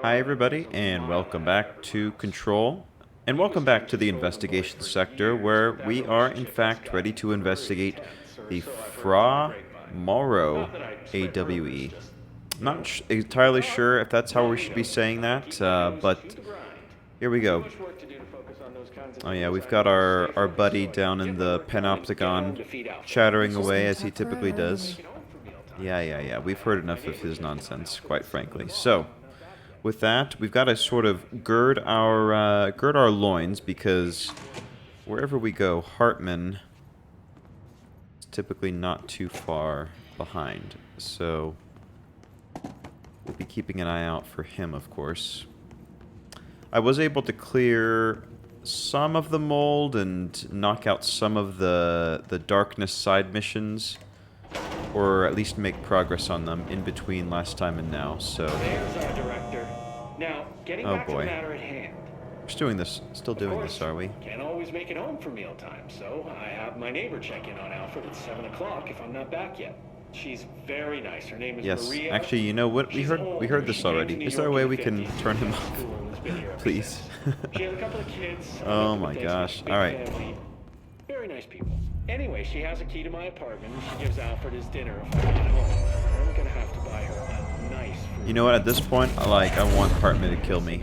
Hi everybody, and welcome back to Control, and welcome back to the investigation sector, where we are in fact ready to investigate the Fra Mauro AWE. I'm not entirely sure if that's how we should be saying that, but here we go. Oh yeah, we've got our buddy down in the Panopticon chattering away as he typically does. Yeah, we've heard enough of his nonsense, quite frankly. So, with that, we've got to sort of gird our loins, because wherever we go, Hartman is typically not too far behind. So we'll be keeping an eye out for him, of course. I was able to clear some of the mold and knock out some of the darkness side missions, or at least make progress on them in between last time and now. So there's our director. Now, getting back to the matter at hand. We're still doing this, are we? Can't always make it home for mealtime, so I have my neighbor check in on Alfred at 7 o'clock if I'm not back yet. She's very nice. Her name is Maria. Actually, you know what? We heard this already. Is there a way we can turn him off? Please. She has a couple of kids. Oh my gosh. Alright. Very nice people. Anyway, she has a key to my apartment, and she gives Alfred his dinner if I'm not home. I'm gonna have to buy her a nice fruit. You know what? At this point, I want Hartman to kill me.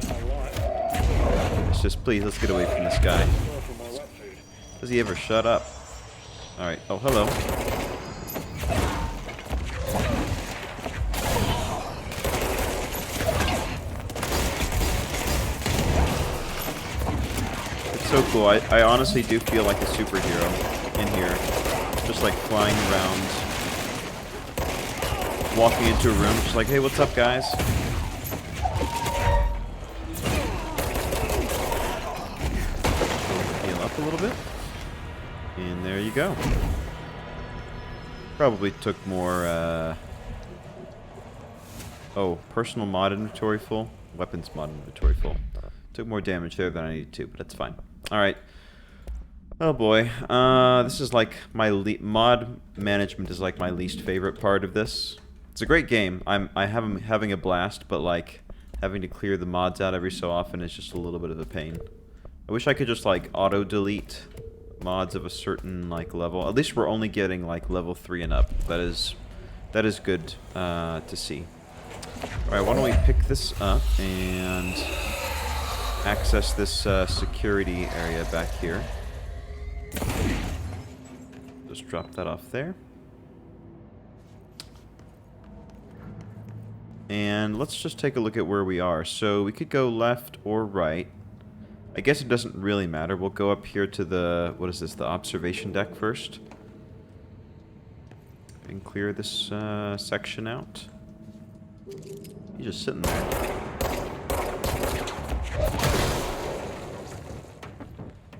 It's just, please, let's get away from this guy. Does he ever shut up? Alright. Oh, hello. It's so cool. I honestly do feel like a superhero in here. Just like flying around, walking into a room, just like, hey, what's up, guys? Heal up a little bit. And there you go. Probably took more, oh, personal mod inventory full. Weapons mod inventory full. Took more damage there than I needed to, but that's fine. Alright. Oh boy. This is like my mod management is like my least favorite part of this. It's a great game. I'm having a blast, but like having to clear the mods out every so often is just a little bit of a pain. I wish I could just like auto delete mods of a certain like level. At least we're only getting like level 3 and up. That is good to see. Alright, why don't we pick this up and access this security area back here. Just drop that off there. And let's just take a look at where we are. So we could go left or right. I guess it doesn't really matter. We'll go up here to the, what is this, the observation deck first. And clear this section out. He's just sitting there.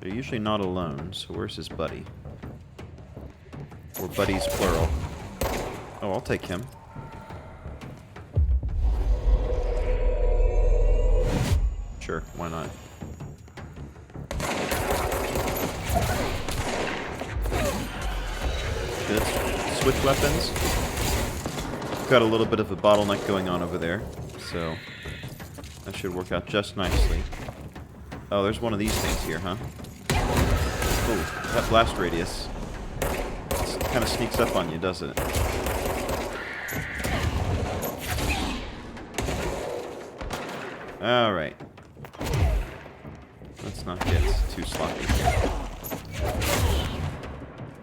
They're usually not alone, so where's his buddy? Or buddies plural. Oh, I'll take him. Sure, why not? Let's switch weapons. Got a little bit of a bottleneck going on over there, so that should work out just nicely. Oh, there's one of these things here, huh? Oh, that blast radius kind of sneaks up on you, doesn't it? Alright. Let's not get too sloppy here.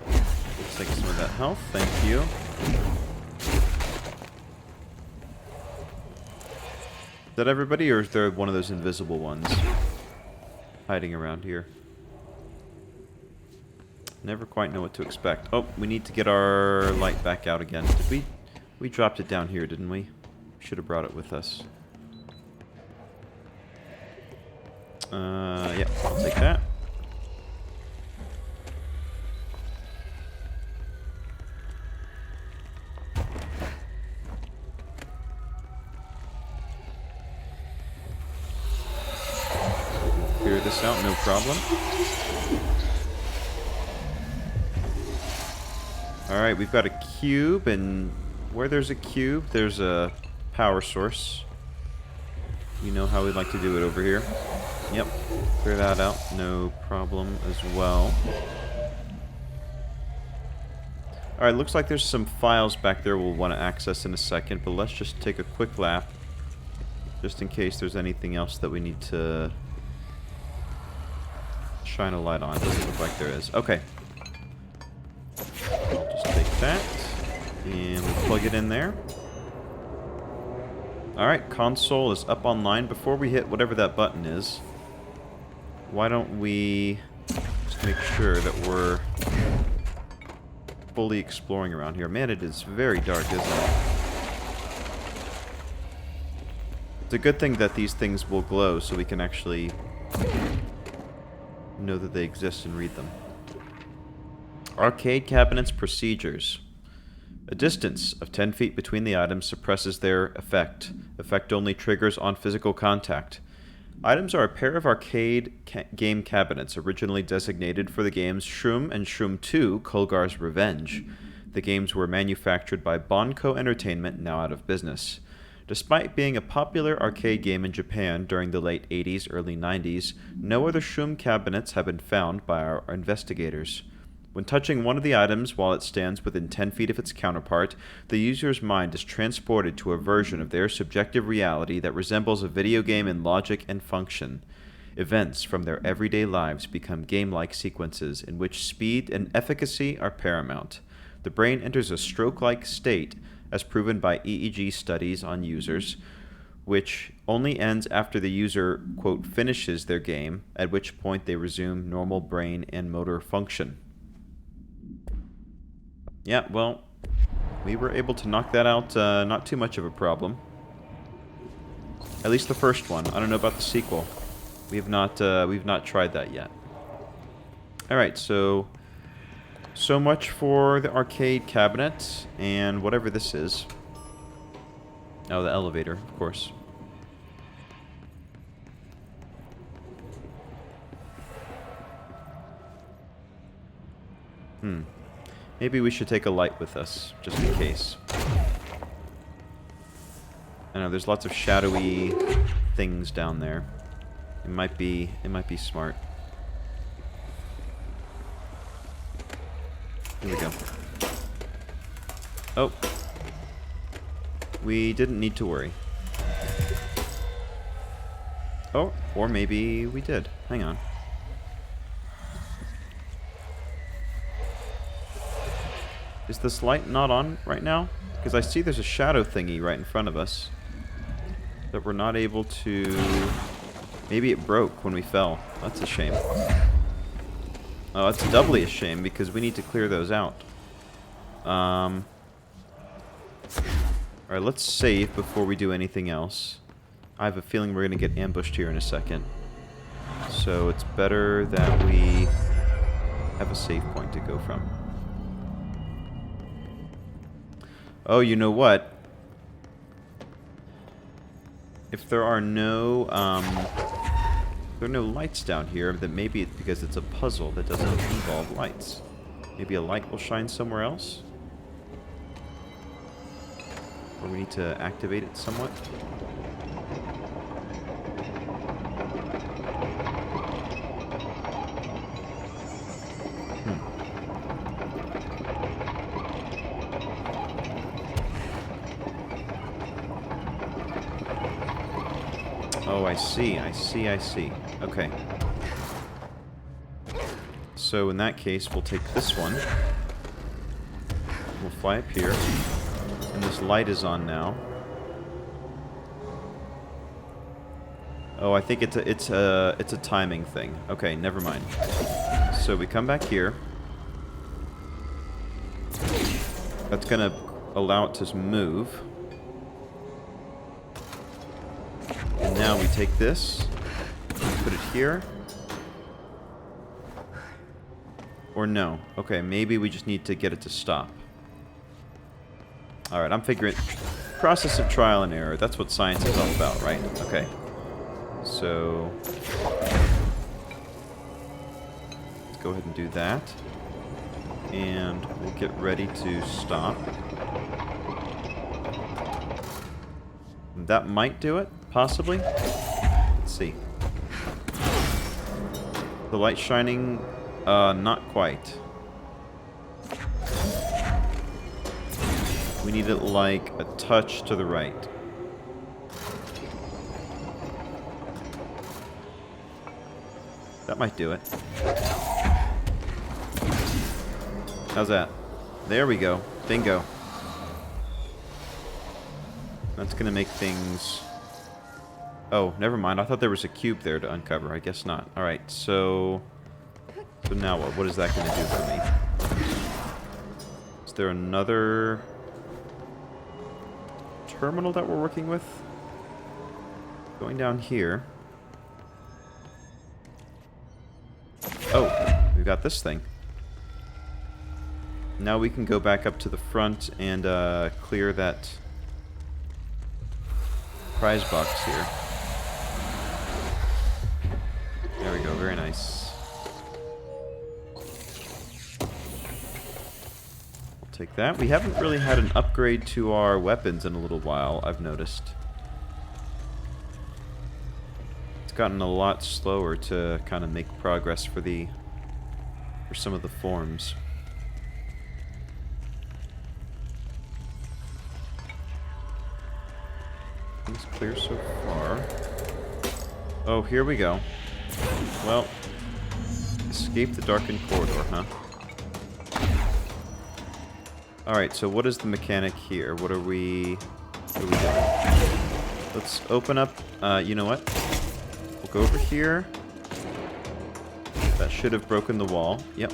Let's take some of that health, thank you. Is that everybody, or is there one of those invisible ones hiding around here? Never quite know what to expect. Oh, we need to get our light back out again. Did we dropped it down here, didn't we? Should have brought it with us. Yeah, I'll take that. Clear this out, no problem. Alright, we've got a cube, and where there's a cube, there's a power source. You know how we'd like to do it over here. Yep. Clear that out. No problem as well. Alright, looks like there's some files back there we'll want to access in a second, but let's just take a quick lap. Just in case there's anything else that we need to shine a light on. Doesn't look like there is. Okay. I'll just take that. And we'll plug it in there. Alright, console is up online. Before we hit whatever that button is, why don't we just make sure that we're fully exploring around here. Man, it is very dark, isn't it? It's a good thing that these things will glow so we can actually know that they exist and read them. Arcade cabinets procedures. A distance of 10 feet between the items suppresses their effect. Effect only triggers on physical contact. Items are a pair of arcade game cabinets originally designated for the games Shroom and Shroom 2, Kolgar's Revenge. The games were manufactured by Bonco Entertainment, now out of business. Despite being a popular arcade game in Japan during the late 80s, early 90s, no other Shroom cabinets have been found by our investigators. When touching one of the items while it stands within 10 feet of its counterpart, the user's mind is transported to a version of their subjective reality that resembles a video game in logic and function. Events from their everyday lives become game-like sequences in which speed and efficacy are paramount. The brain enters a stroke-like state, as proven by EEG studies on users, which only ends after the user, quote, finishes their game, at which point they resume normal brain and motor function. Yeah, well, we were able to knock that out, not too much of a problem. At least the first one. I don't know about the sequel. We've not tried that yet. Alright, so much for the arcade cabinet, and whatever this is. Oh, the elevator, of course. Maybe we should take a light with us, just in case. I know, there's lots of shadowy things down there. It might be smart. Here we go. Oh. We didn't need to worry. Oh, or maybe we did. Hang on. Is this light not on right now? Because I see there's a shadow thingy right in front of us that we're not able to... Maybe it broke when we fell. That's a shame. Oh, that's doubly a shame because we need to clear those out. Alright, let's save before we do anything else. I have a feeling we're going to get ambushed here in a second. So it's better that we have a save point to go from. Oh, you know what? If there are no lights down here, then maybe it's because it's a puzzle that doesn't involve lights. Maybe a light will shine somewhere else? Or we need to activate it somewhat? Oh, I see. Okay. So in that case, we'll take this one. We'll fly up here. And this light is on now. Oh, I think it's a timing thing. Okay, never mind. So we come back here. That's gonna allow it to move. And now we take this, put it here. Or no. Okay, maybe we just need to get it to stop. Alright, I'm figuring... Process of trial and error. That's what science is all about, right? Okay. So... let's go ahead and do that. And we'll get ready to stop. That might do it. Possibly? Let's see. The light shining? Not quite. We need it like a touch to the right. That might do it. How's that? There we go. Bingo. That's gonna make things... Oh, never mind. I thought there was a cube there to uncover. I guess not. Alright, so... So now what? What is that gonna do for me? Is there another... terminal that we're working with? Going down here. Oh, we've got this thing. Now we can go back up to the front and clear that prize box here. There we go, very nice. We'll take that. We haven't really had an upgrade to our weapons in a little while, I've noticed. It's gotten a lot slower to kind of make progress for some of the forms. Things clear so far. Oh, here we go. Well, escape the darkened corridor, huh? Alright, so what is the mechanic here? What are we doing? Let's open up, you know what? We'll go over here. That should have broken the wall. Yep.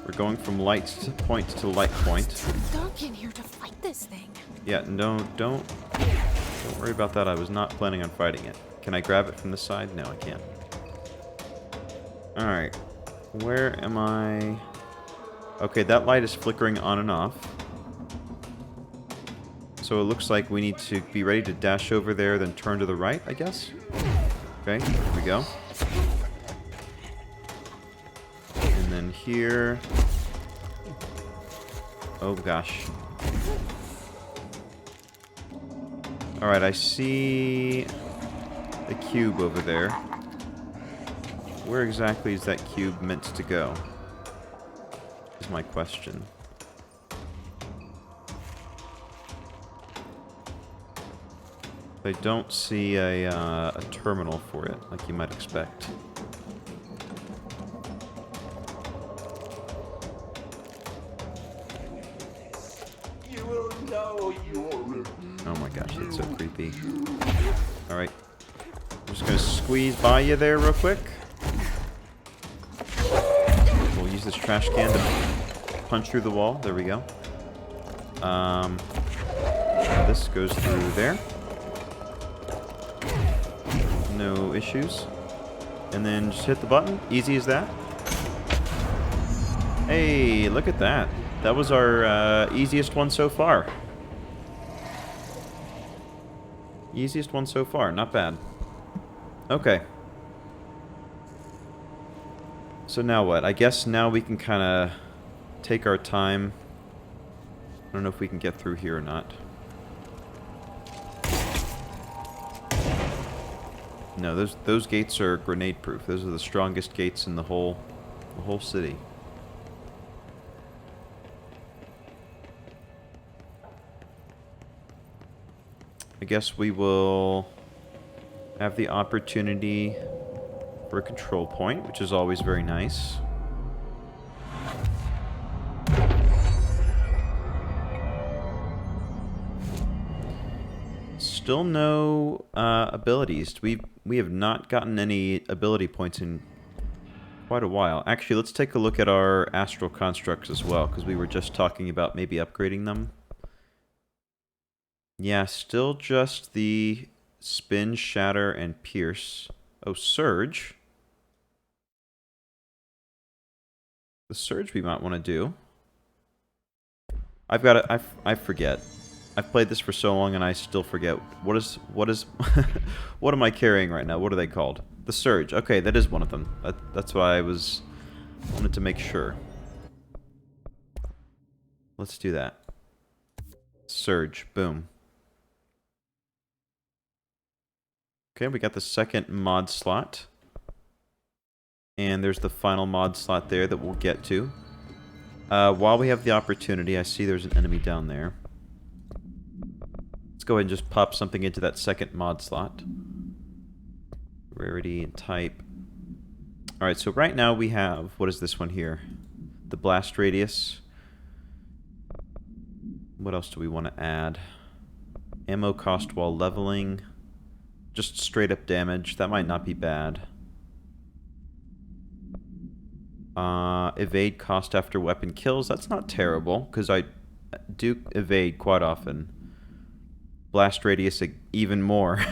We're going from light point to light point. It's too dark in here to fight this thing. Yeah, no, don't worry about that. I was not planning on fighting it. Can I grab it from the side? No, I can't. Alright. Where am I? Okay, that light is flickering on and off. So it looks like we need to be ready to dash over there, then turn to the right, I guess? Okay, here we go. And then here... Oh gosh. Alright, I see the cube over there. Where exactly is that cube meant to go? Is my question. I don't see a terminal for it, like you might expect. You will know you are. Oh my gosh, that's so creepy. Alright. I'm just gonna squeeze by you there real quick. We'll use this trash can to punch through the wall. There we go. This goes through there. No issues. And then just hit the button. Easy as that. Hey, look at that. That was our easiest one so far. Easiest one so far. Not bad. Okay. So now what? I guess now we can kind of take our time. I don't know if we can get through here or not. No, those gates are grenade proof. Those are the strongest gates in the whole city. I guess we will have the opportunity for a control point, which is always very nice. Still no abilities. We have not gotten any ability points in quite a while. Actually, let's take a look at our astral constructs as well, because we were just talking about maybe upgrading them. Yeah, still just the spin, shatter, and pierce. Oh, surge. The surge we might want to do. I've got it. I forget. I've played this for so long and I still forget. What is what am I carrying right now? What are they called? The surge. Okay, that is one of them. That's why I wanted to make sure. Let's do that. Surge. Boom. Okay, we got the second mod slot. And there's the final mod slot there that we'll get to. While we have the opportunity, I see there's an enemy down there. Let's go ahead and just pop something into that second mod slot. Rarity and type. Alright, so right now we have... What is this one here? The blast radius. What else do we want to add? Ammo cost while leveling. Just straight up damage. That might not be bad. Evade cost after weapon kills. That's not terrible, because I do evade quite often. Blast radius even more.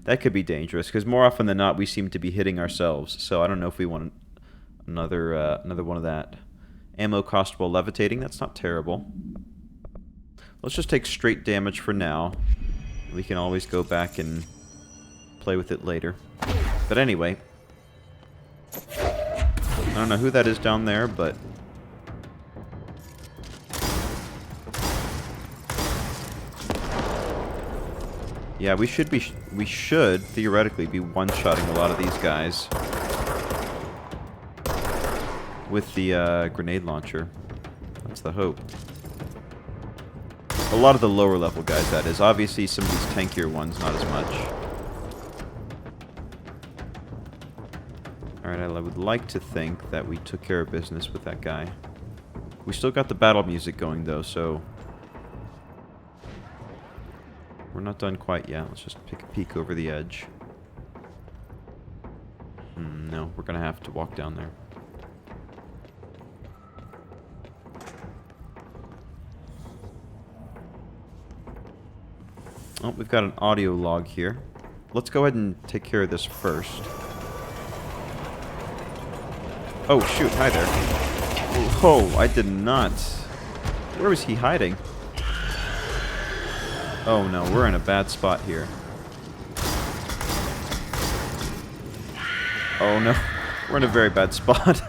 That could be dangerous, because more often than not we seem to be hitting ourselves. So I don't know if we want another one of that. Ammo cost while levitating. That's not terrible. Let's just take straight damage for now. We can always go back and play with it later. But anyway, I don't know who that is down there, but yeah, we should theoretically be one-shotting a lot of these guys with the grenade launcher. That's the hope. A lot of the lower level guys, that is. Obviously, some of these tankier ones, not as much. Alright, I would like to think that we took care of business with that guy. We still got the battle music going, though, so... We're not done quite yet. Let's just take a peek over the edge. No, we're gonna have to walk down there. Oh, we've got an audio log here. Let's go ahead and take care of this first. Oh, shoot. Hi there. Oh, I did not. Where was he hiding? Oh, no. We're in a bad spot here. Oh, no. We're in a very bad spot.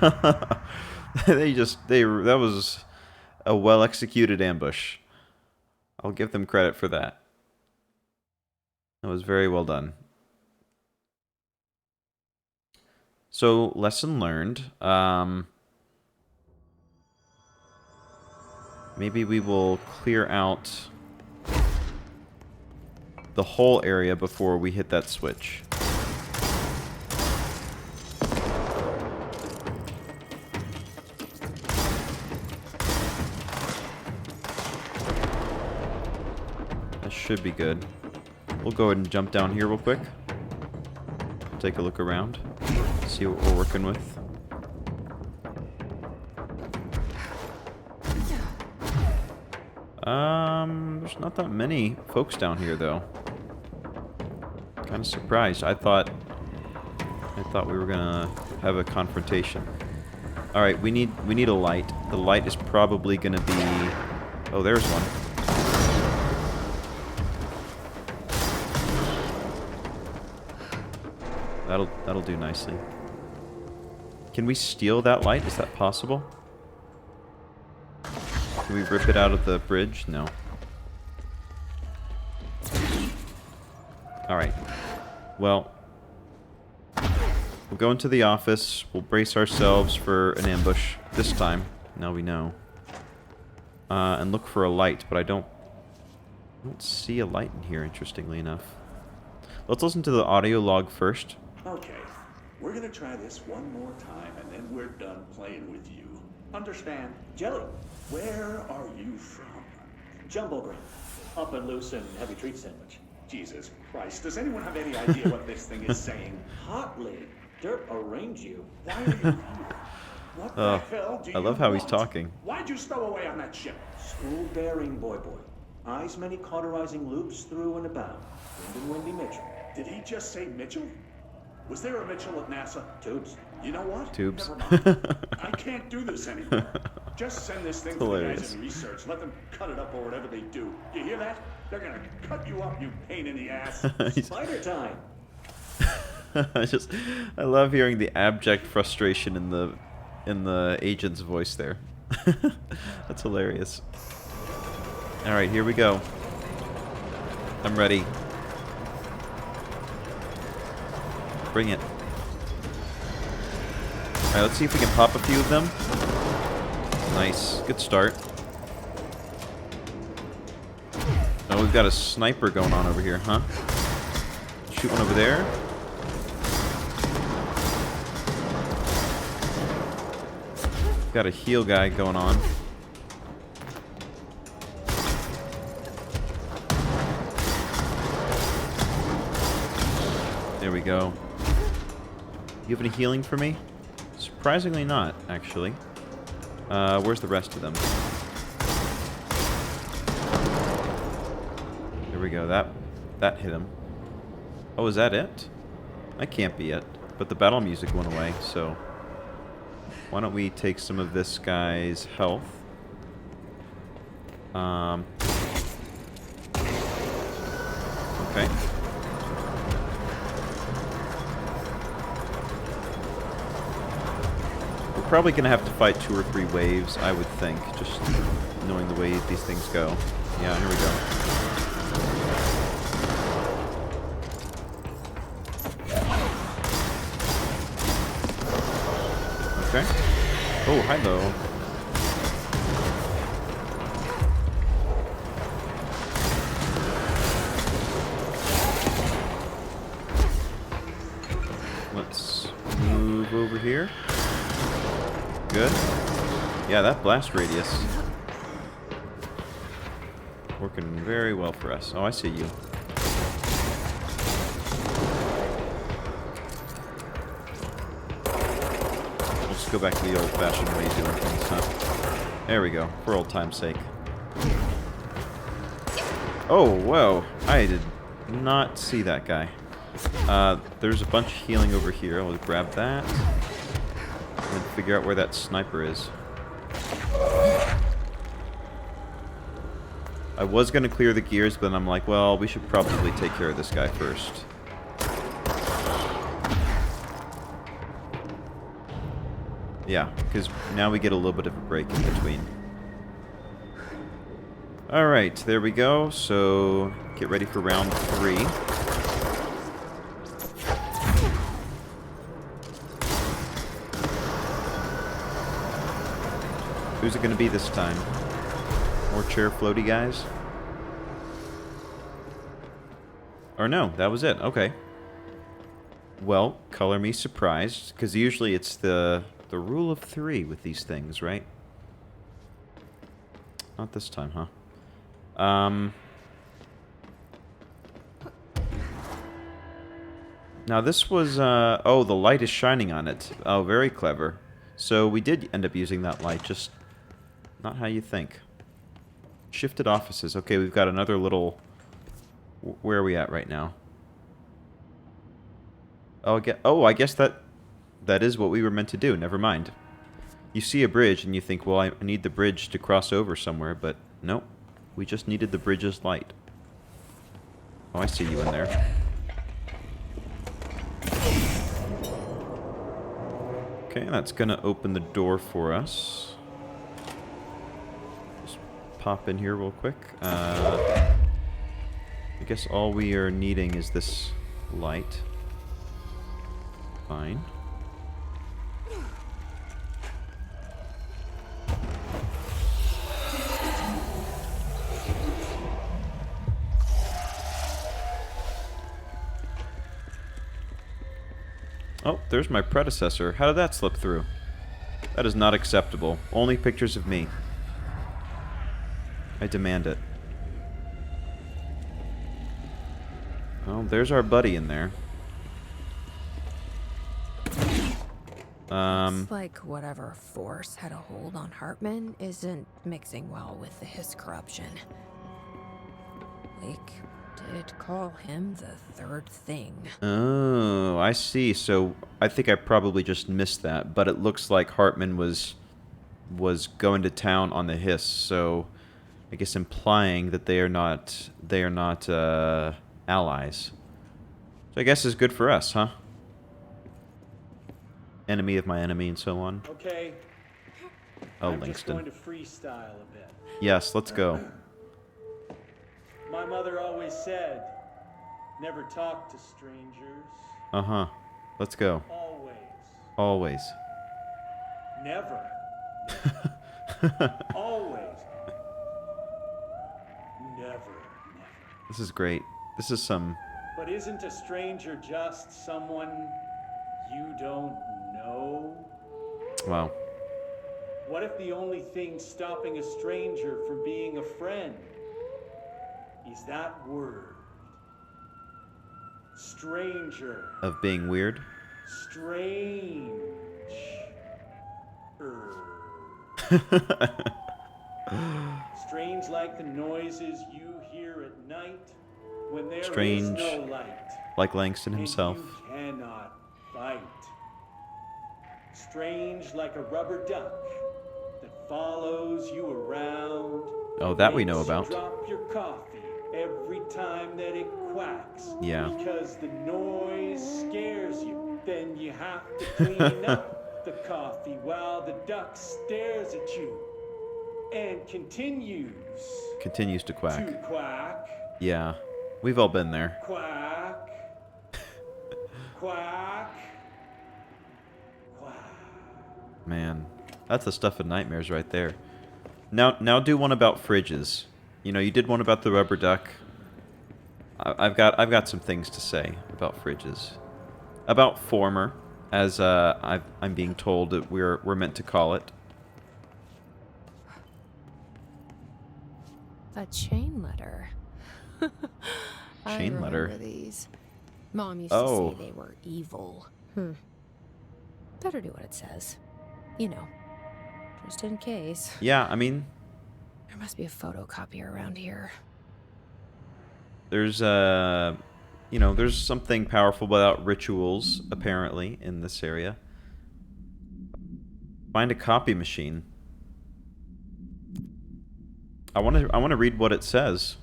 That was a well-executed ambush. I'll give them credit for that. That was very well done. So, lesson learned. Maybe we will clear out the whole area before we hit that switch. That should be good. We'll go ahead and jump down here real quick. Take a look around. See what we're working with. There's not that many folks down here, though. Kind of surprised. I thought we were gonna have a confrontation. All right, we need a light. The light is probably gonna be. Oh, there's one. That'll do nicely. Can we steal that light? Is that possible? Can we rip it out of the bridge? No. Alright. Well, we'll go into the office. We'll brace ourselves for an ambush this time. Now we know. And look for a light, but I don't see a light in here, interestingly enough. Let's listen to the audio log first. Okay, we're gonna try this one more time, and then we're done playing with you. Understand? Jelly, Where are you from? jumbo grain, up and loose and heavy treat sandwich. Jesus Christ, does anyone have any idea what this thing is saying? Hotly, dirt arrange you. Why are you here? What the hell do you I love how he's want? talking. Why'd you stow away on that ship? School bearing, boy. Eyes many cauterizing loops through and about. Wind and windy Mitchell. Did he just say Mitchell? Was there a Mitchell at NASA? Tubes. You know what? Tubes. Never mind. I can't do this anymore. Just send this thing to the guys Hilarious. in research. Let them cut it up or whatever they do. You hear that? They're gonna cut you up, you pain in the ass. Spider time. I love hearing the abject frustration in the agent's voice there. That's hilarious. All right, here we go. I'm ready. Bring it. Alright, let's see if we can pop a few of them. Nice. Good start. Oh, we've got a sniper going on over here, huh? Shoot one over there. Got a heal guy going on. There we go. You have any healing for me? Surprisingly not, actually. Where's the rest of them? There we go. That hit him. Oh, is that it? That can't be it. But the battle music went away, so... Why don't we take some of this guy's health? Okay. We're probably going to have to fight 2 or 3 waves, I would think, just knowing the way these things go. Yeah, here we go. Okay. Oh, hello. Let's move over here. Good. Yeah, that blast radius. Working very well for us. Oh, I see you. Go back to the old-fashioned way of doing things, huh? There we go, for old time's sake. Oh, whoa. I did not see that guy. There's a bunch of healing over here. I'll grab that. And figure out where that sniper is. I was going to clear the gears, but I'm like, well, we should probably take care of this guy first. Yeah, because now we get a little bit of a break in between. Alright, there we go. So, get ready for round 3. Who's it going to be this time? More chair floaty guys? Or no, that was it. Okay. Well, color me surprised, because usually it's the rule of 3 with these things, right? Not this time, huh? Now this was, oh, the light is shining on it. Oh, very clever. So we did end up using that light, just not how you think. Shifted offices. Okay, we've got another little... Where are we at right now? Oh, I guess that is what we were meant to do. Never mind. You see a bridge and you think, well, I need the bridge to cross over somewhere, but nope. We just needed the bridge's light. Oh, I see you in there. Okay, that's gonna open the door for us. Just pop in here real quick. I guess all we are needing is this light. Fine. Oh, there's my predecessor. How did that slip through? That is not acceptable. Only pictures of me. I demand it. Oh, there's our buddy in there. Looks like whatever force had a hold on Hartman isn't mixing well with his corruption. Like, did call him the third thing. Oh, I see. So I think I probably just missed that, but it looks like Hartman was going to town on the hiss. So I guess implying that they are not allies. So I guess it's good for us, huh? Enemy of my enemy and so on. Okay. Oh, I'm just Langston. going to freestyle a bit. Yes, let's go. My mother always said, never talk to strangers. Uh-huh. Let's go. Always. Always. Never. Always. Never. This is great. This is some... But isn't a stranger just someone you don't know? Wow. What if the only thing stopping a stranger from being a friend is that word? Stranger. Of being weird? Strange. Strange like the noises you hear at night when there Strange, is no light. like Langston himself. And you cannot fight. Strange like a rubber duck that follows you around. Oh, that we Makes know you about. drop your coffee every time that it quacks. Yeah. Because the noise scares you. Then you have to clean up the coffee while the duck stares at you and continues Continues to quack. to quack. Yeah. We've all been there. Quack. Quack. Quack. Man. That's the stuff of nightmares right there. Now do one about fridges. You know, you did one about the rubber duck. I've got some things to say about fridges. About former, as I'm being told that we're meant to call it. A chain letter. Chain I letter? remember these. Mom used Oh. to say they were evil. Better do what it says. You know, just in case. Yeah, I mean, There must be a photocopier around here. there's there's something powerful about rituals apparently in this area. Find a copy machine. I want to read what it says.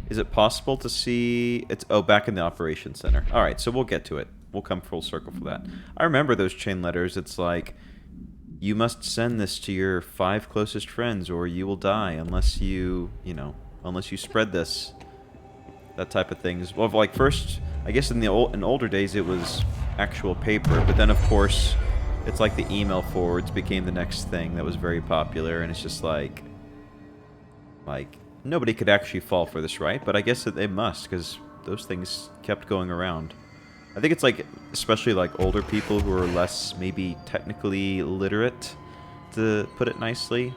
Is it possible to see it's back in the operations center. All right, so we'll get to it. We'll come full circle for that. I remember those chain letters. It's like, you must send this to your 5 closest friends or you will die unless you spread this. That type of things. Well, like first, I guess in older days it was actual paper, but then of course it's like the email forwards became the next thing that was very popular, and it's just like nobody could actually fall for this, right? But I guess that they must, because those things kept going around. I think it's like, especially like older people who are less maybe technically literate, to put it nicely,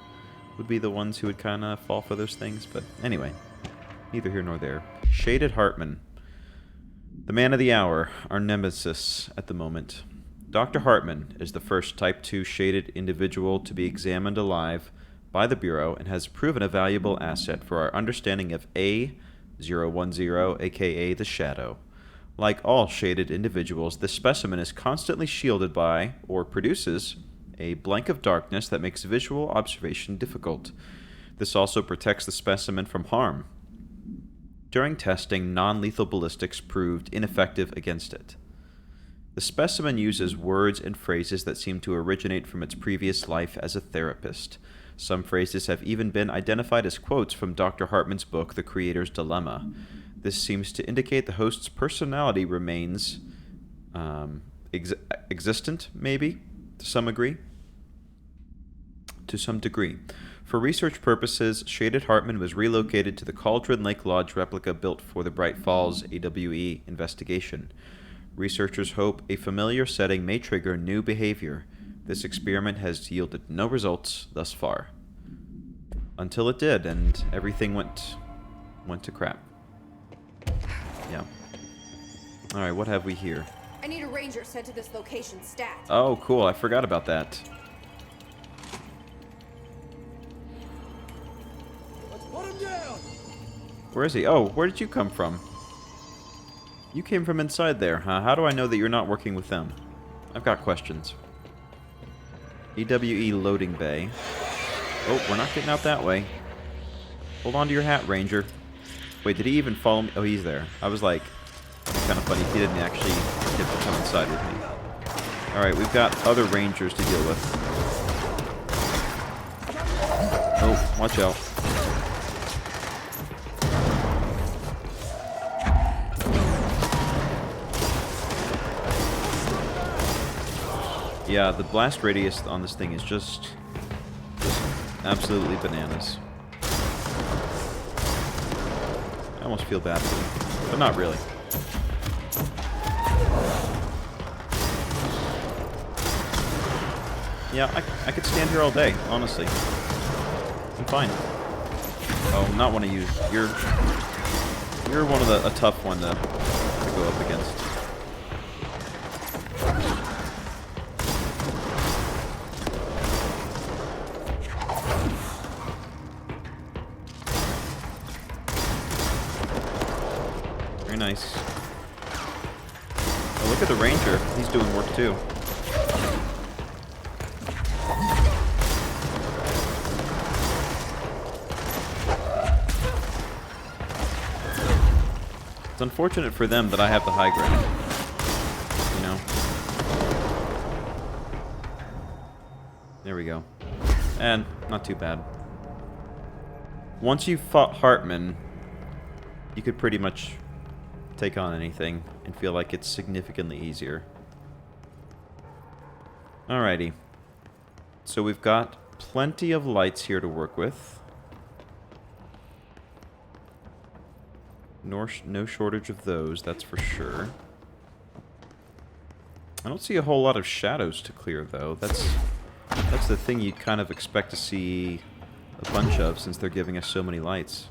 would be the ones who would kind of fall for those things. But anyway, neither here nor there. Shaded Hartman. The man of the hour, our nemesis at the moment. Dr. Hartman is the first Type 2 shaded individual to be examined alive by the Bureau and has proven a valuable asset for our understanding of A010, aka the Shadow. Like all shaded individuals, this specimen is constantly shielded by, or produces, a blank of darkness that makes visual observation difficult. This also protects the specimen from harm. During testing, non-lethal ballistics proved ineffective against it. The specimen uses words and phrases that seem to originate from its previous life as a therapist. Some phrases have even been identified as quotes from Dr. Hartman's book, The Creator's Dilemma. This seems to indicate the host's personality remains existent, maybe, to some degree. For research purposes, Shaded Hartman was relocated to the Cauldron Lake Lodge replica built for the Bright Falls AWE investigation. Researchers hope a familiar setting may trigger new behavior. This experiment has yielded no results thus far. Until it did, and everything went to crap. Yeah. Alright, what have we here? I need a ranger sent to this location stat. Oh, cool. I forgot about that. Let's put him down! Where is he? Oh, where did you come from? You came from inside there, huh? How do I know that you're not working with them? I've got questions. EWE loading bay. Oh, we're not getting out that way. Hold on to your hat, Ranger. Wait, did he even follow me? Oh, he's there. I was like, kind of funny. He didn't actually get to come inside with me. Alright, we've got other Rangers to deal with. Oh, watch out. Yeah, the blast radius on this thing is just absolutely bananas. I almost feel bad for them, but not really. Yeah, I could stand here all day, honestly. I'm fine. Oh, not one of you. You're one of a tough one to go up against. Very nice. Oh, look at the ranger. He's doing work too. It's unfortunate for them that I have the high ground. You know? There we go. And not too bad. Once you've fought Hartman, you could pretty much take on anything and feel like it's significantly easier. Alrighty. So we've got plenty of lights here to work with. No shortage of those, that's for sure. I don't see a whole lot of shadows to clear, though. That's the thing you'd kind of expect to see a bunch of, since they're giving us so many lights.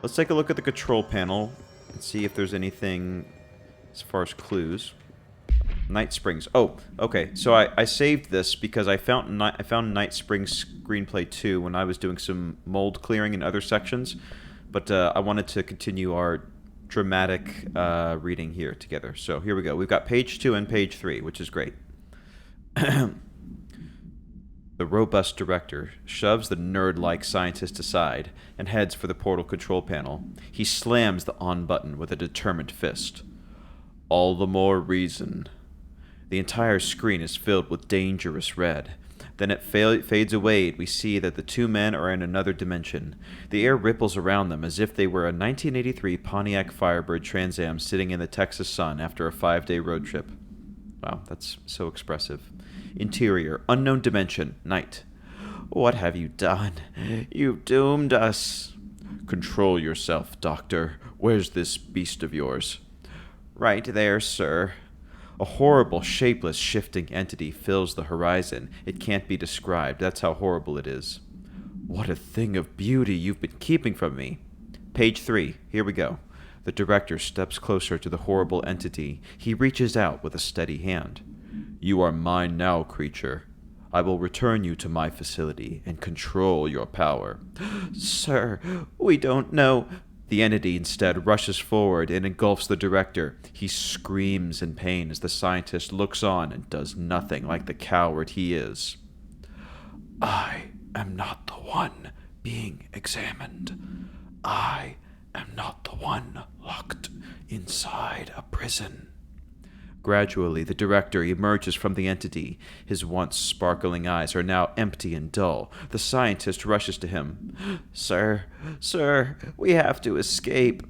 Let's take a look at the control panel and see if there's anything as far as clues. Night Springs. Oh, okay. So I saved this because I found Night Springs Screenplay 2 when I was doing some mold clearing in other sections, but I wanted to continue our dramatic reading here together. So here we go. We've got page 2 and page 3, which is great. The robust director shoves the nerd-like scientist aside and heads for the portal control panel. He slams the on button with a determined fist. All the more reason. The entire screen is filled with dangerous red. Then it fades away, and we see that the two men are in another dimension. The air ripples around them as if they were a 1983 Pontiac Firebird Trans Am sitting in the Texas sun after a 5-day road trip. Wow, that's so expressive. Interior, unknown dimension, night. What have you done? You've doomed us. Control yourself, Doctor. Where's this beast of yours? Right there, sir. A horrible, shapeless, shifting entity fills the horizon. It can't be described. That's how horrible it is. What a thing of beauty you've been keeping from me. Page 3. Here we go. The director steps closer to the horrible entity. He reaches out with a steady hand. You are mine now, creature. I will return you to my facility and control your power. Sir, we don't know. The entity instead rushes forward and engulfs the director. He screams in pain as the scientist looks on and does nothing like the coward he is. I am not the one being examined. I am not the one locked inside a prison. Gradually, the director emerges from the entity. His once sparkling eyes are now empty and dull. The scientist rushes to him. Sir, we have to escape.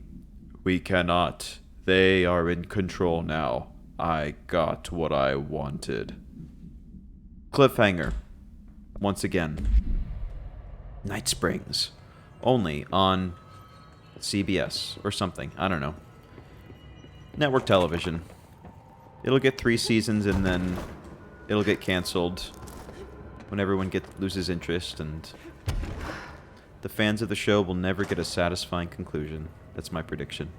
We cannot. They are in control now. I got what I wanted. Cliffhanger. Once again. Night Springs. Only on CBS or something. I don't know. Network television. It'll get 3 seasons and then it'll get canceled when everyone loses interest, and the fans of the show will never get a satisfying conclusion. That's my prediction.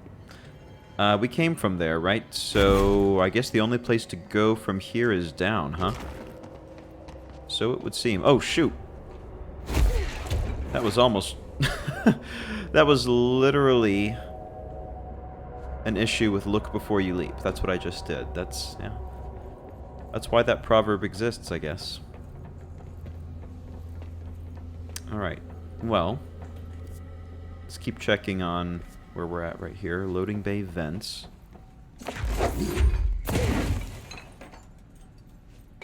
We came from there, right? So I guess the only place to go from here is down, huh? So it would seem. Oh, shoot. That was almost... that was literally... an issue with look before you leap. That's what I just did. That's why that proverb exists, I guess. Alright. Well, let's keep checking on where we're at right here. Loading bay vents.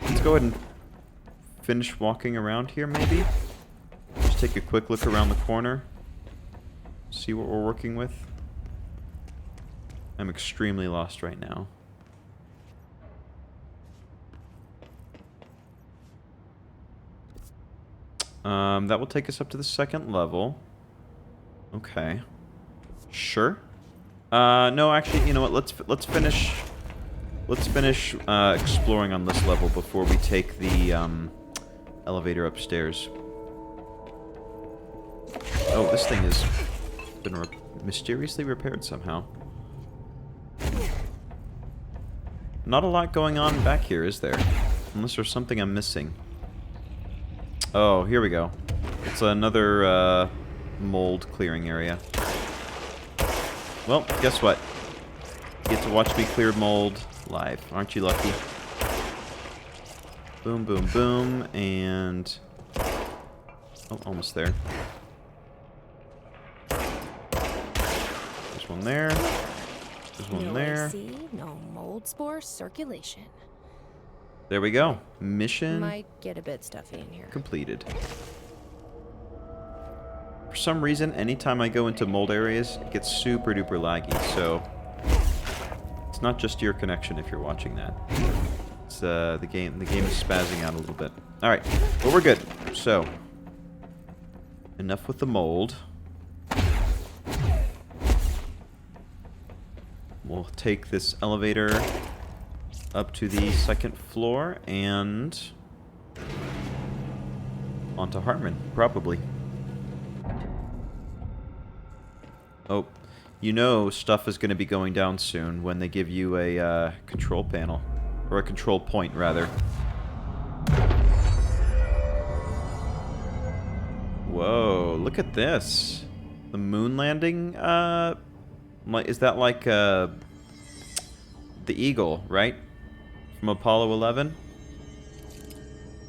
Let's go ahead and finish walking around here, maybe? Just take a quick look around the corner. See what we're working with. I'm extremely lost right now. That will take us up to the second level. Okay. Sure. No, actually, you know what? Let's finish exploring on this level before we take the elevator upstairs. Oh, this thing has been mysteriously repaired somehow. Not a lot going on back here, is there? Unless there's something I'm missing. Oh, here we go. It's another mold clearing area. Well, guess what? You get to watch me clear mold live. Aren't you lucky? Boom, boom, boom, and... Oh, almost there. There's one there. There's one there. AC, no mold spore circulation. There we go. Mission Might get a bit stuffy in here. completed. For some reason, anytime I go into mold areas, it gets super duper laggy, so... It's not just your connection if you're watching that. It's the game is spazzing out a little bit. Alright, well we're good. So, enough with the mold. We'll take this elevator up to the second floor and onto Hartman, probably. Oh, you know stuff is going to be going down soon when they give you a control panel. Or a control point, rather. Whoa, look at this. The moon landing, is that like, the Eagle, right? From Apollo 11?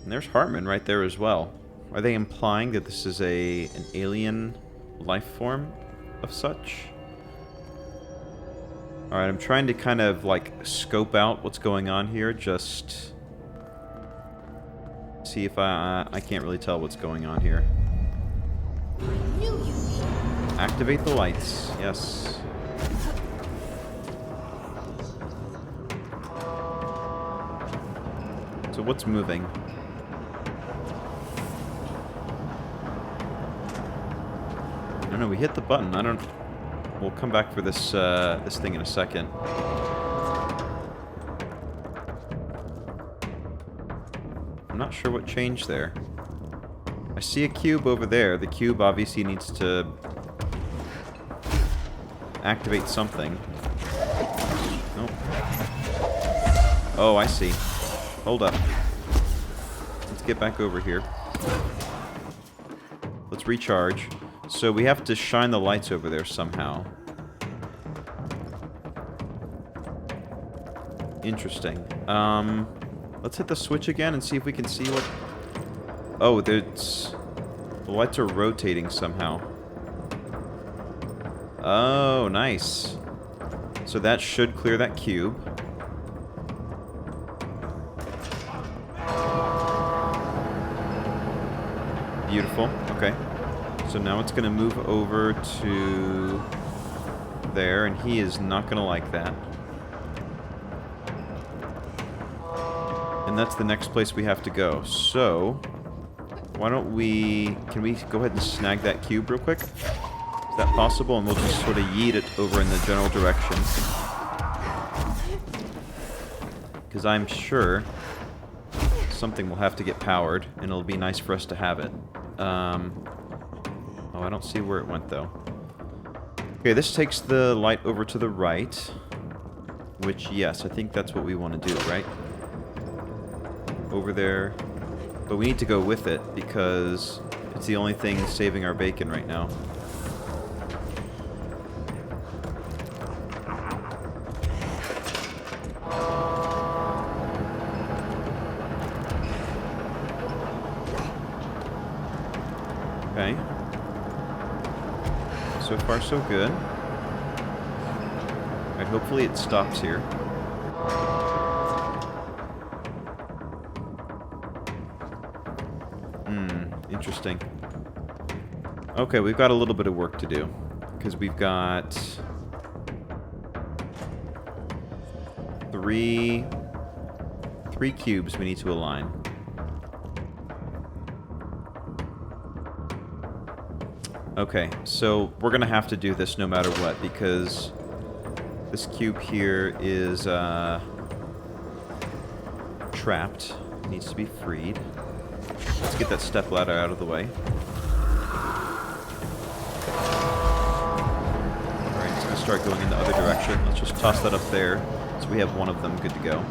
And there's Hartman right there as well. Are they implying that this is an alien life form of such? Alright, I'm trying to kind of, like, scope out what's going on here, just... see if I can't really tell what's going on here. Activate the lights, yes. So what's moving? I don't know, we hit the button, I don't... We'll come back for this this thing in a second. I'm not sure what changed there. I see a cube over there. The cube obviously needs to activate something. Nope. Oh, I see. Hold up. Let's get back over here. Let's recharge. So we have to shine the lights over there somehow. Interesting. Let's hit the switch again and see if we can see what... Oh, there's... The lights are rotating somehow. Oh, nice. So that should clear that cube. Beautiful. Okay. So now it's going to move over to there, and he is not going to like that. And that's the next place we have to go. So, why don't we... Can we go ahead and snag that cube real quick? Is that possible? And we'll just sort of yeet it over in the general direction. Because I'm sure something will have to get powered, and it'll be nice for us to have it. Oh, I don't see where it went, though. Okay, this takes the light over to the right. Which, yes, I think that's what we want to do, right? Over there. But we need to go with it, because it's the only thing saving our bacon right now. Okay. So far, so good. Alright, hopefully it stops here. Interesting. Okay, we've got a little bit of work to do. Because we've got... three cubes we need to align. Okay, so we're gonna have to do this no matter what, because this cube here is trapped. It needs to be freed. Let's get that step ladder out of the way. Alright, it's gonna start going in the other direction. Let's just toss that up there, so we have one of them good to go.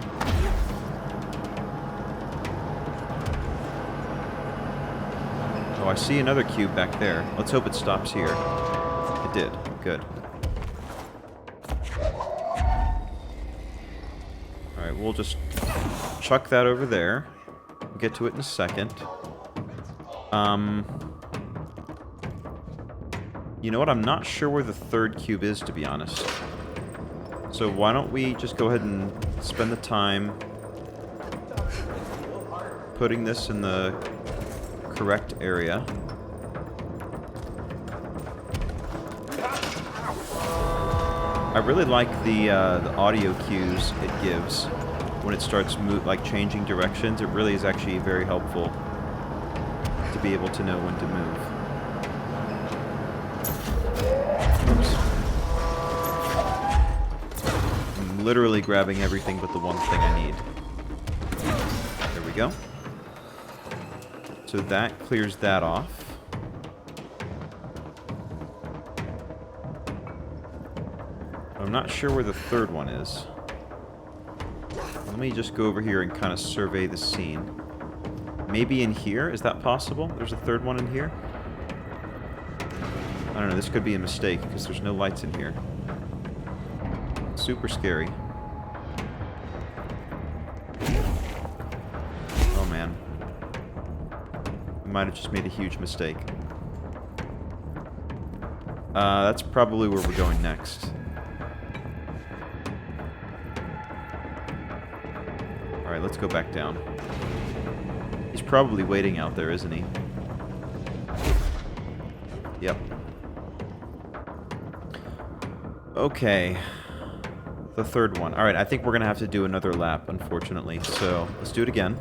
Oh, I see another cube back there. Let's hope it stops here. It did. Good. Alright, we'll just chuck that over there. We'll get to it in a second. You know what? I'm not sure where the third cube is, to be honest. So why don't we just go ahead and spend the time putting this in the correct area. I really like the audio cues it gives when it starts changing directions. It really is actually very helpful to be able to know when to move. Oops. I'm literally grabbing everything but the one thing I need. There we go. So that clears that off. I'm not sure where the third one is. Let me just go over here and kind of survey the scene. Maybe in here? Is that possible? There's a third one in here? I don't know, this could be a mistake because there's no lights in here. Super scary. Oh man. Might have just made a huge mistake. That's probably where we're going next. Alright, let's go back down. He's probably waiting out there, isn't he? Yep. Okay. The third one. Alright, I think we're gonna have to do another lap, unfortunately. So, let's do it again.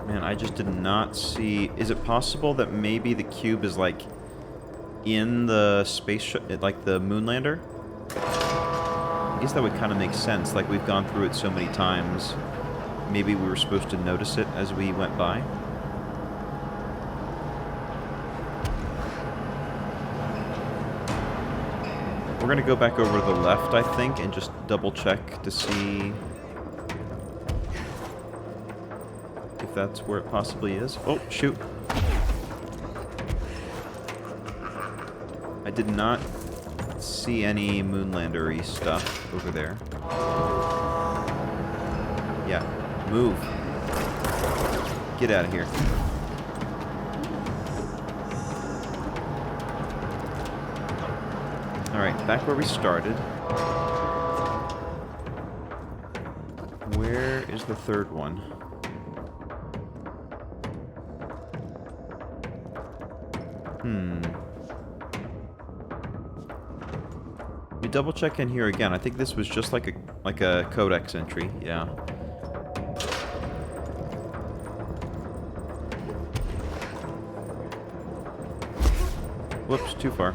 Man, I just did not see... Is it possible that maybe the cube is, like, in the space... like, the moonlander? I guess that would kind of make sense. Like, we've gone through it so many times. Maybe we were supposed to notice it as we went by. We're going to go back over to the left, I think, and just double-check to see... if that's where it possibly is. Oh, shoot. I did not see any moonlander-y stuff over there. Yeah, move. Get out of here. Alright, back where we started. Where is the third one? Let me double check in here again. I think this was just like a codex entry. Yeah. Whoops, too far.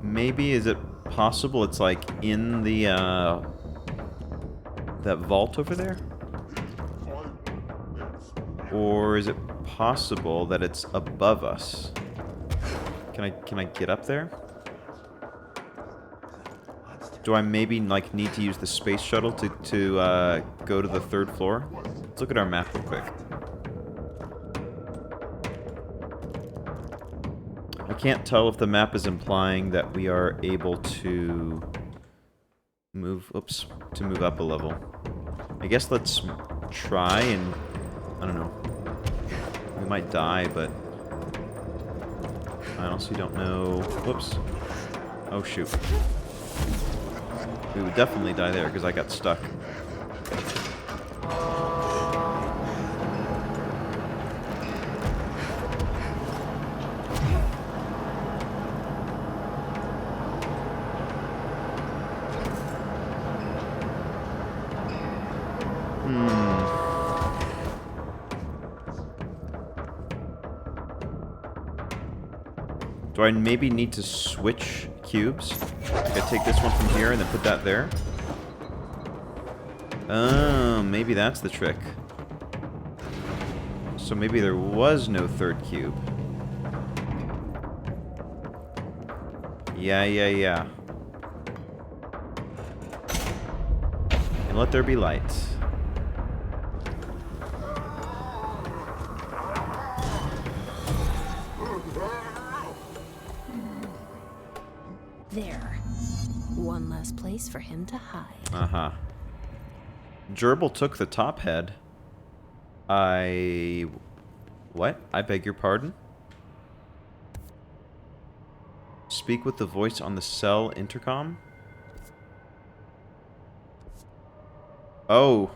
Maybe, is it possible it's like in the, that vault over there? Or is it possible that it's above us? Can I get up there? Do I maybe, like, need to use the space shuttle to go to the third floor? Let's look at our map real quick. I can't tell if the map is implying that we are able to move, oops, to move up a level. I guess let's try and, I don't know. We might die, but I honestly don't know. Whoops. Oh, shoot. We would definitely die there because I got stuck. Do I maybe need to switch cubes? Like I take this one from here and then put that there? Oh, maybe that's the trick. So maybe there was no third cube. Yeah. And let there be light. There. One less place for him to hide. Uh-huh. Gerbil took the top head. What? I beg your pardon? Speak with the voice on the cell intercom? Oh.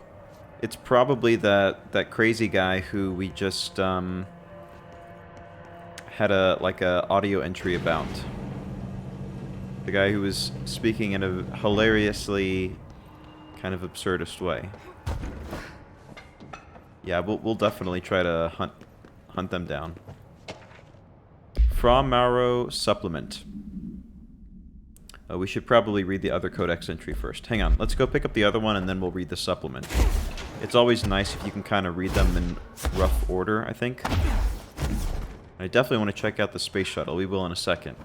It's probably that crazy guy who we just, had a audio entry about. The guy who was speaking in a hilariously kind of absurdist way. Yeah, we'll definitely try to hunt them down. From Mauro supplement. We should probably read the other codex entry first. Hang on, let's go pick up the other one and then we'll read the supplement. It's always nice if you can kind of read them in rough order, I think. I definitely want to check out the space shuttle. We will in a second.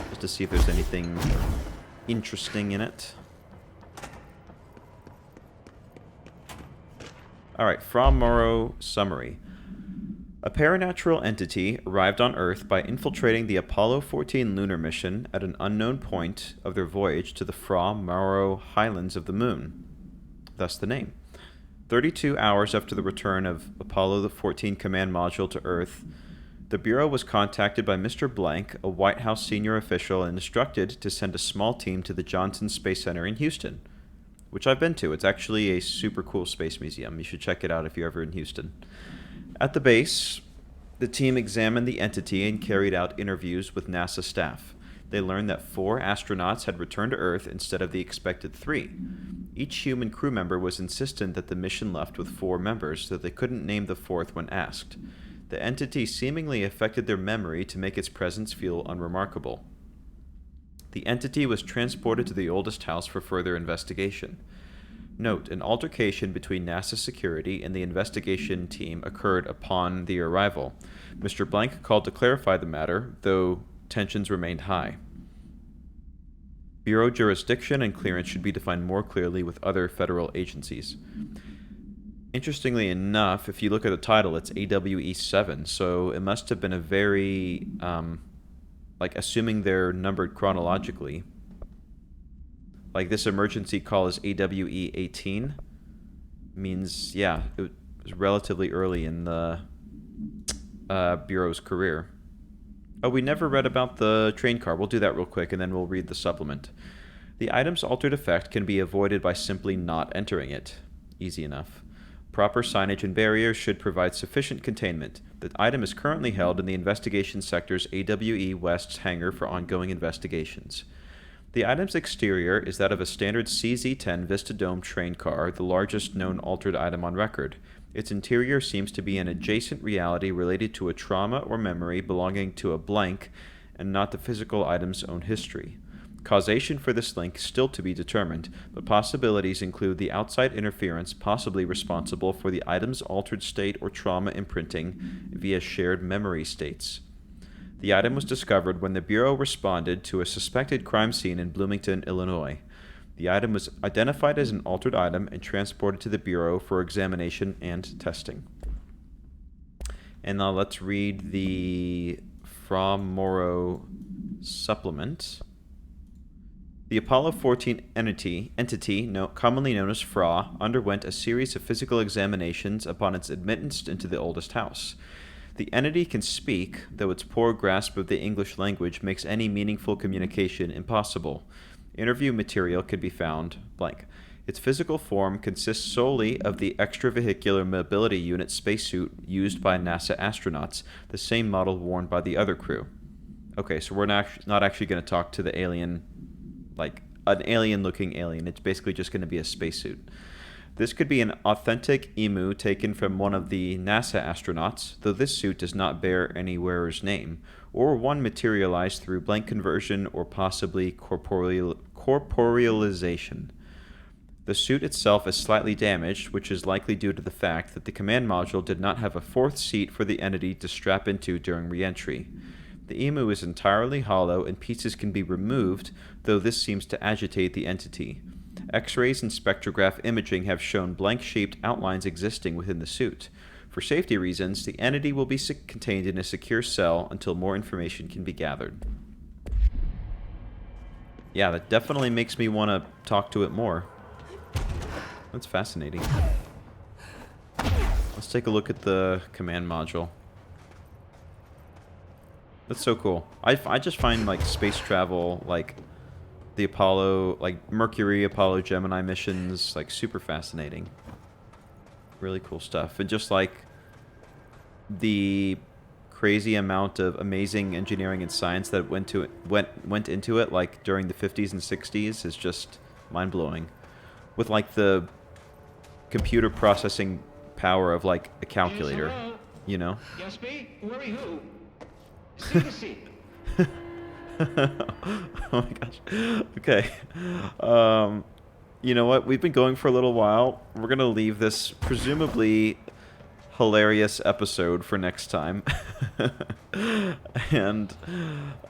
Just to see if there's anything interesting in it. Alright, from Morrow summary. A paranatural entity arrived on Earth by infiltrating the Apollo 14 lunar mission at an unknown point of their voyage to the Fra Mauro Highlands of the Moon. Thus the name. 32 hours after the return of Apollo 14 command module to Earth, the Bureau was contacted by Mr. Blank, a White House senior official, and instructed to send a small team to the Johnson Space Center in Houston, which I've been to. It's actually a super cool space museum. You should check it out if you're ever in Houston. At the base, the team examined the entity and carried out interviews with NASA staff. They learned that 4 astronauts had returned to Earth instead of the expected 3. Each human crew member was insistent that the mission left with 4 members, so they couldn't name the 4th when asked. The entity seemingly affected their memory to make its presence feel unremarkable. The entity was transported to the oldest house for further investigation. Note, an altercation between NASA security and the investigation team occurred upon the arrival. Mr. Blank called to clarify the matter, though tensions remained high. Bureau jurisdiction and clearance should be defined more clearly with other federal agencies. Interestingly enough, if you look at the title, it's AWE 7, so it must have been a very, assuming they're numbered chronologically, like this emergency call is AWE 18, means, yeah, it was relatively early in the Bureau's career. Oh, we never read about the train car. We'll do that real quick, and then we'll read the supplement. The item's altered effect can be avoided by simply not entering it. Easy enough. Proper signage and barriers should provide sufficient containment. The item is currently held in the Investigation Sector's AWE West's hangar for ongoing investigations. The item's exterior is that of a standard CZ-10 Vistadome train car, the largest known altered item on record. Its interior seems to be an adjacent reality related to a trauma or memory belonging to a blank and not the physical item's own history. Causation for this link is still to be determined, but possibilities include the outside interference possibly responsible for the item's altered state or trauma imprinting via shared memory states. The item was discovered when the Bureau responded to a suspected crime scene in Bloomington, Illinois. The item was identified as an altered item and transported to the Bureau for examination and testing. And now let's read the From Morrow supplement. The Apollo 14 entity commonly known as FRA, underwent a series of physical examinations upon its admittance into the oldest house. The entity can speak, though its poor grasp of the English language makes any meaningful communication impossible. Interview material can be found blank. Its physical form consists solely of the extravehicular mobility unit spacesuit used by NASA astronauts, the same model worn by the other crew. Okay, so we're not actually going to talk to the alien, like an alien-looking alien. It's basically just going to be a spacesuit. This could be an authentic emu taken from one of the NASA astronauts, though this suit does not bear any wearer's name, or one materialized through blank conversion or possibly corporealization. The suit itself is slightly damaged, which is likely due to the fact that the command module did not have a fourth seat for the entity to strap into during re-entry. The emu is entirely hollow and pieces can be removed, though this seems to agitate the entity. X-rays and spectrograph imaging have shown blank-shaped outlines existing within the suit. For safety reasons, the entity will be contained in a secure cell until more information can be gathered. Yeah, that definitely makes me want to talk to it more. That's fascinating. Let's take a look at the command module. That's so cool. I just find, like, space travel, like the Apollo, like Mercury, Apollo, Gemini missions, like super fascinating. Really cool stuff. And just like the crazy amount of amazing engineering and science that went into it, like during the 50s and 60s, is just mind-blowing. With like the computer processing power of like a calculator, you know? Yes, me? Where are you? See the seat. Oh my gosh. Okay. You know what? We've been going for a little while. We're going to leave this presumably hilarious episode for next time. And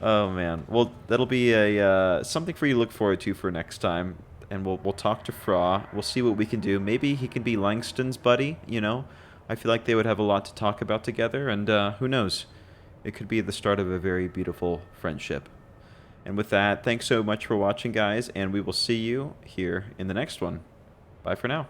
oh man. Well, that'll be a something for you to look forward to for next time. And we'll talk to Fra. We'll see what we can do. Maybe he can be Langston's buddy, you know? I feel like they would have a lot to talk about together, and who knows? It could be the start of a very beautiful friendship. And with that, thanks so much for watching, guys, and we will see you here in the next one. Bye for now.